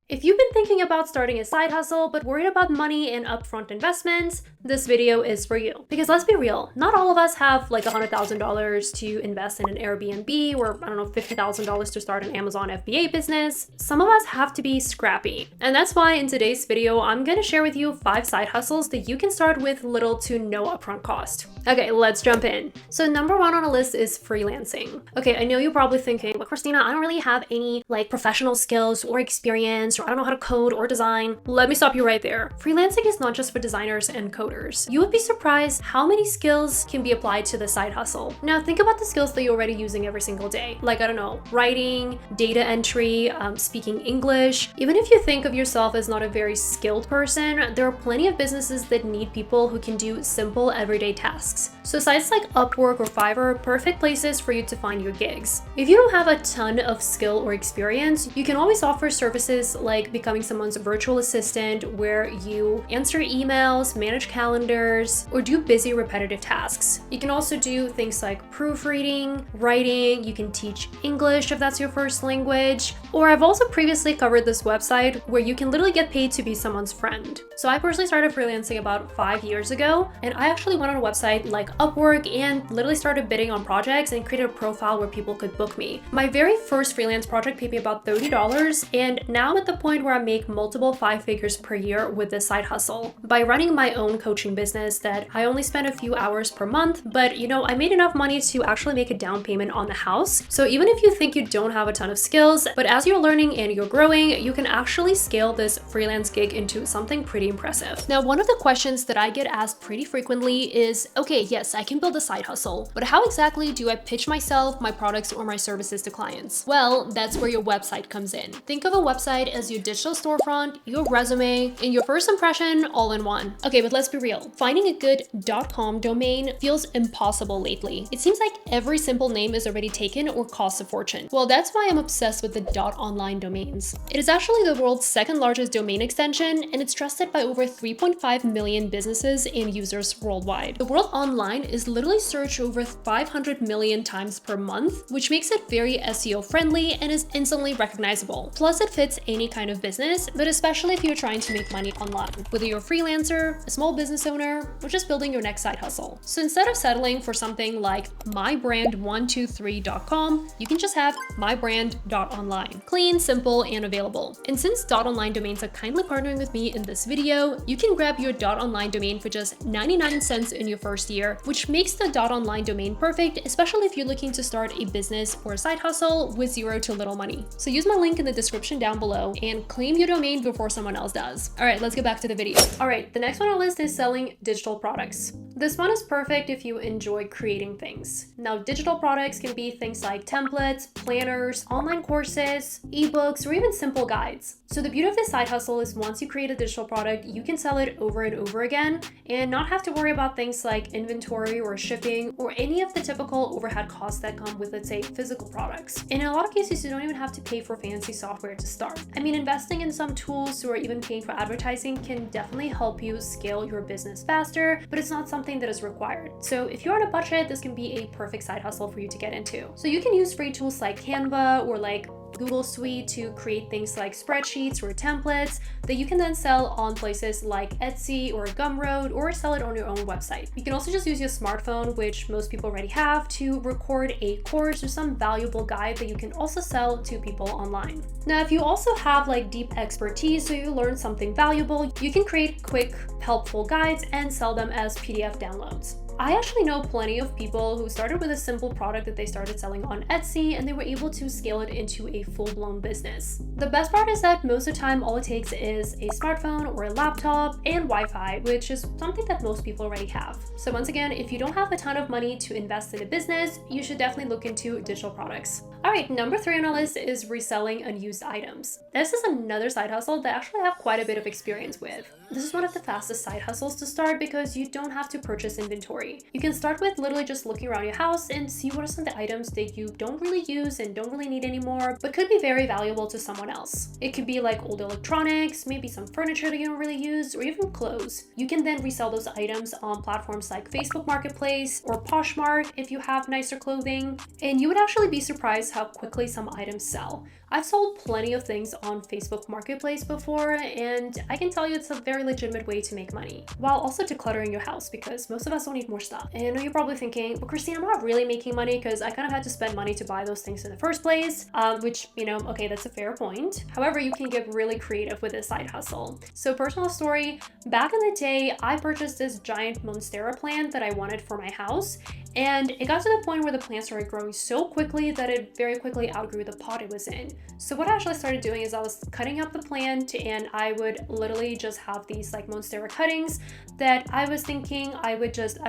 If you've been thinking about starting a side hustle but worried about money and upfront investments, this video is for you. Because let's be real, not all of us have like $100,000 to invest in an Airbnb or I don't know, $50,000 to start an Amazon FBA business. Some of us have to be scrappy. And that's why in today's video, I'm going to share with you 5 side hustles that you can start with little to no upfront cost. Okay, let's jump in. So number 1 on the list is freelancing. Okay, I know you're probably thinking, but Christina, I don't really have any like professional skills or experience, or I don't know how to code or design. Let me stop you right there. Freelancing is not just for designers and coders. You would be surprised how many skills can be applied to the side hustle. Now think about the skills that you're already using every single day. Like, I don't know, writing, data entry, speaking English. Even if you think of yourself as not a very skilled person, there are plenty of businesses that need people who can do simple everyday tasks. So sites like Upwork or Fiverr are perfect places for you to find your gigs. If you don't have a ton of skill or experience, you can always offer services like becoming someone's virtual assistant, where you answer emails, manage calendars, or do busy repetitive tasks. You can also do things like proofreading, writing, you can teach English if that's your first language, or I've also previously covered this website where you can literally get paid to be someone's friend. So I personally started freelancing about 5 years ago, and I actually went on a website like Upwork and literally started bidding on projects and created a profile where people could book me. My very first freelance project paid me about $30, and now I'm at the point where I make multiple 5 figures per year with this side hustle by running my own coaching business that I only spend a few hours per month, but you know, I made enough money to actually make a down payment on the house. So even if you think you don't have a ton of skills, but as you're learning and you're growing, you can actually scale this freelance gig into something pretty impressive. Now, one of the questions that I get asked pretty frequently is, okay, yes, I can build a side hustle, but how exactly do I pitch myself, my products, or my services to clients? Well, that's where your website comes in. Think of a website as your digital storefront, your resume, and your first impression all in one. Okay, but let's be real. Finding a good .com domain feels impossible lately. It seems like every simple name is already taken or costs a fortune. Well, that's why I'm obsessed with the .online domains. It is actually the world's second largest domain extension, and it's trusted by over 3.5 million businesses and users worldwide. The word online is literally searched over 500 million times per month, which makes it very SEO friendly and is instantly recognizable. Plus, it fits any kind of business, but especially if you're trying to make money online, whether you're a freelancer, a small business owner, or just building your next side hustle. So instead of settling for something like mybrand123.com, you can just have mybrand.online. Clean, simple, and available. And since .online domains are kindly partnering with me in this video, you can grab your .online domain for just 99 cents in your first year, which makes the .online domain perfect, especially if you're looking to start a business or a side hustle with zero to little money. So use my link in the description down below and claim your domain before someone else does. All right, let's get back to the video. All right, the next one on the list is selling digital products. This one is perfect if you enjoy creating things. Now, digital products can be things like templates, planners, online courses, ebooks, or even simple guides. So the beauty of this side hustle is once you create a digital product, you can sell it over and over again and not have to worry about things like inventory or shipping or any of the typical overhead costs that come with, let's say, physical products. And in a lot of cases, you don't even have to pay for fancy software to start. I mean, investing in some tools or even paying for advertising can definitely help you scale your business faster, but it's not something that is required. So if you're on a budget, this can be a perfect side hustle for you to get into. So you can use free tools like Canva or like Google Suite to create things like spreadsheets or templates that you can then sell on places like Etsy or Gumroad, or sell it on your own website. You can also just use your smartphone, which most people already have, to record a course or some valuable guide that you can also sell to people online. Now, if you also have like deep expertise, so you learn something valuable, you can create quick, helpful guides and sell them as PDF downloads. I actually know plenty of people who started with a simple product that they started selling on Etsy, and they were able to scale it into a full-blown business. The best part is that most of the time, all it takes is a smartphone or a laptop and Wi-Fi, which is something that most people already have. So once again, if you don't have a ton of money to invest in a business, you should definitely look into digital products. All right, number 3 on our list is reselling unused items. This is another side hustle that I actually have quite a bit of experience with. This is one of the fastest side hustles to start because you don't have to purchase inventory. You can start with literally just looking around your house and see what are some of the items that you don't really use and don't really need anymore, but could be very valuable to someone else. It could be like old electronics, maybe some furniture that you don't really use, or even clothes. You can then resell those items on platforms like Facebook Marketplace or Poshmark if you have nicer clothing, and you would actually be surprised how quickly some items sell. I've sold plenty of things on Facebook Marketplace before, and I can tell you it's a very legitimate way to make money, while also decluttering your house, because most of us don't need more stuff. And I know you're probably thinking, well, Christine, I'm not really making money because I kind of had to spend money to buy those things in the first place, which, okay, that's a fair point. However, you can get really creative with this side hustle. So personal story, back in the day, I purchased this giant Monstera plant that I wanted for my house, and it got to the point where the plant started growing so quickly that it very quickly outgrew the pot it was in. So what I actually started doing is I was cutting up the plant, and I would literally just have these like Monstera cuttings that I was thinking I would just,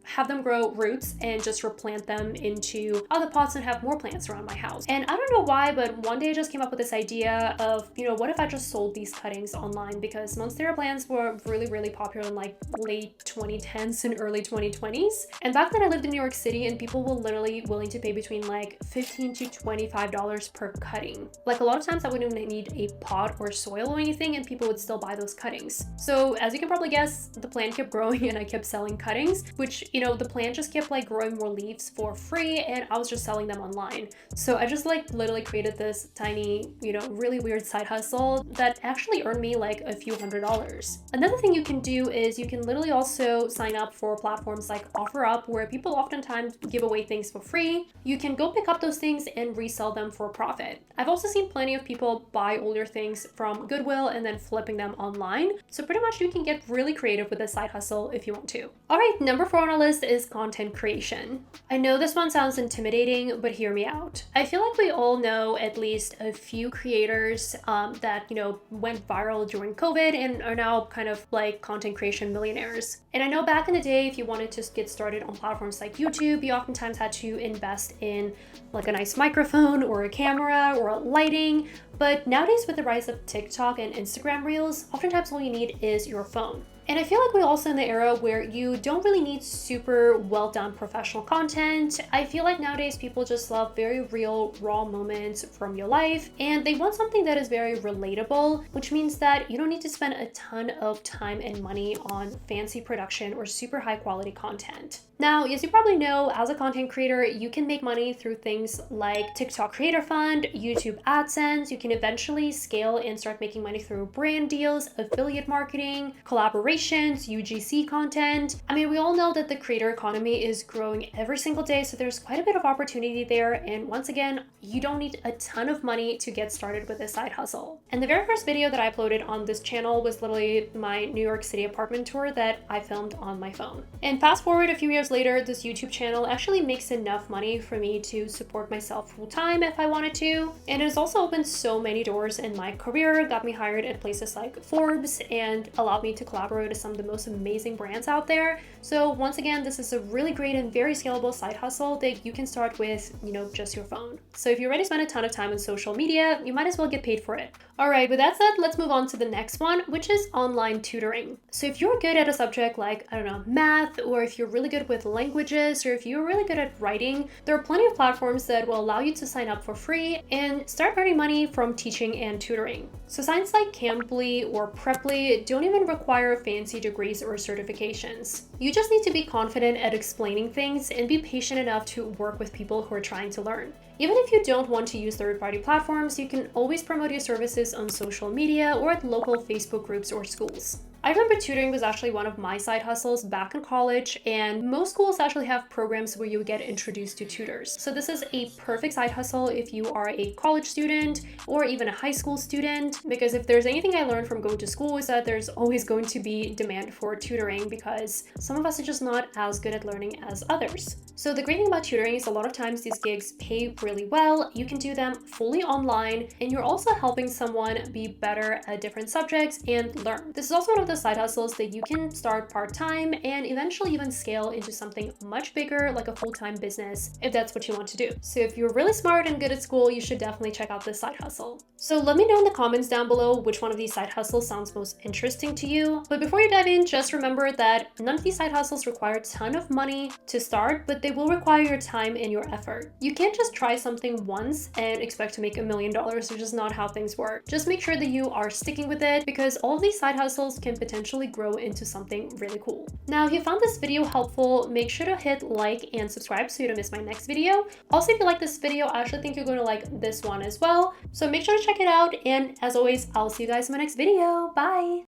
have them grow roots and just replant them into other pots and have more plants around my house. And I don't know why, but one day I just came up with this idea of, what if I just sold these cuttings online, because Monstera plants were really, really popular in like late 2010s and early 2020s. And back then I lived in New York City, and people were literally willing to pay between like $15 to $25 per cutting. Like a lot of times I wouldn't even need a pot or soil or anything, and people would still buy those cuttings. So as you can probably guess, the plant kept growing and I kept selling cuttings, which, the plant just kept like growing more leaves for free, and I was just selling them online. So I just like literally created this tiny, really weird side hustle that actually earned me like a few $100s. Another thing you can do is you can literally also sign up for platforms like OfferUp, where people oftentimes give away things for free. You can go pick up those things and resell them for a profit. I've also seen plenty of people buy older things from Goodwill and then flipping them online. So pretty much you can get really creative with this side hustle if you want to. All right, number 4 on our list is content creation. I know this one sounds intimidating, but hear me out. I feel like we all know at least a few creators that, went viral during COVID and are now kind of like content creation millionaires. And I know back in the day, if you wanted to get started on platforms like YouTube, you oftentimes had to invest in like a nice microphone or a camera or lighting. But nowadays, with the rise of TikTok and Instagram Reels, oftentimes all you need is your phone. And I feel like we're also in the era where you don't really need super well done professional content. I feel like nowadays people just love very real, raw moments from your life, and they want something that is very relatable, which means that you don't need to spend a ton of time and money on fancy production or super high quality content. Now, as you probably know, as a content creator, you can make money through things like TikTok Creator Fund, YouTube AdSense. You can eventually scale and start making money through brand deals, affiliate marketing, collaborations, UGC content. I mean, we all know that the creator economy is growing every single day, so there's quite a bit of opportunity there. And once again, you don't need a ton of money to get started with this side hustle. And the very first video that I uploaded on this channel was literally my New York City apartment tour that I filmed on my phone. And fast forward a few years later, this YouTube channel actually makes enough money for me to support myself full time if I wanted to. And it has also opened so many doors in my career, got me hired at places like Forbes, and allowed me to collaborate with some of the most amazing brands out there. So once again, this is a really great and very scalable side hustle that you can start with, just your phone. So if you already spend a ton of time on social media, you might as well get paid for it. All right, with that said, let's move on to the next one, which is online tutoring. So if you're good at a subject like, math, or if you're really good with languages, or if you're really good at writing, there are plenty of platforms that will allow you to sign up for free and start earning money from teaching and tutoring. So sites like Cambly or Preply don't even require fancy degrees or certifications. You just need to be confident at explaining things and be patient enough to work with people who are trying to learn. Even if you don't want to use third-party platforms, you can always promote your services on social media or at local Facebook groups or schools. I remember tutoring was actually one of my side hustles back in college, and most schools actually have programs where you get introduced to tutors. So this is a perfect side hustle if you are a college student or even a high school student, because if there's anything I learned from going to school is that there's always going to be demand for tutoring because some of us are just not as good at learning as others. So the great thing about tutoring is a lot of times these gigs pay really well, you can do them fully online, and you're also helping someone be better at different subjects and learn. This is also one of the side hustles that you can start part-time and eventually even scale into something much bigger like a full-time business if that's what you want to do. So if you're really smart and good at school, you should definitely check out this side hustle. So let me know in the comments down below which one of these side hustles sounds most interesting to you. But before you dive in, just remember that none of these side hustles require a ton of money to start, but they will require your time and your effort. You can't just try something once and expect to make $1 million, which is not how things work. Just make sure that you are sticking with it, because all of these side hustles can potentially grow into something really cool. Now, if you found this video helpful, make sure to hit like and subscribe so you don't miss my next video. Also, if you like this video, I actually think you're going to like this one as well. So make sure to check it out. And as always, I'll see you guys in my next video. Bye.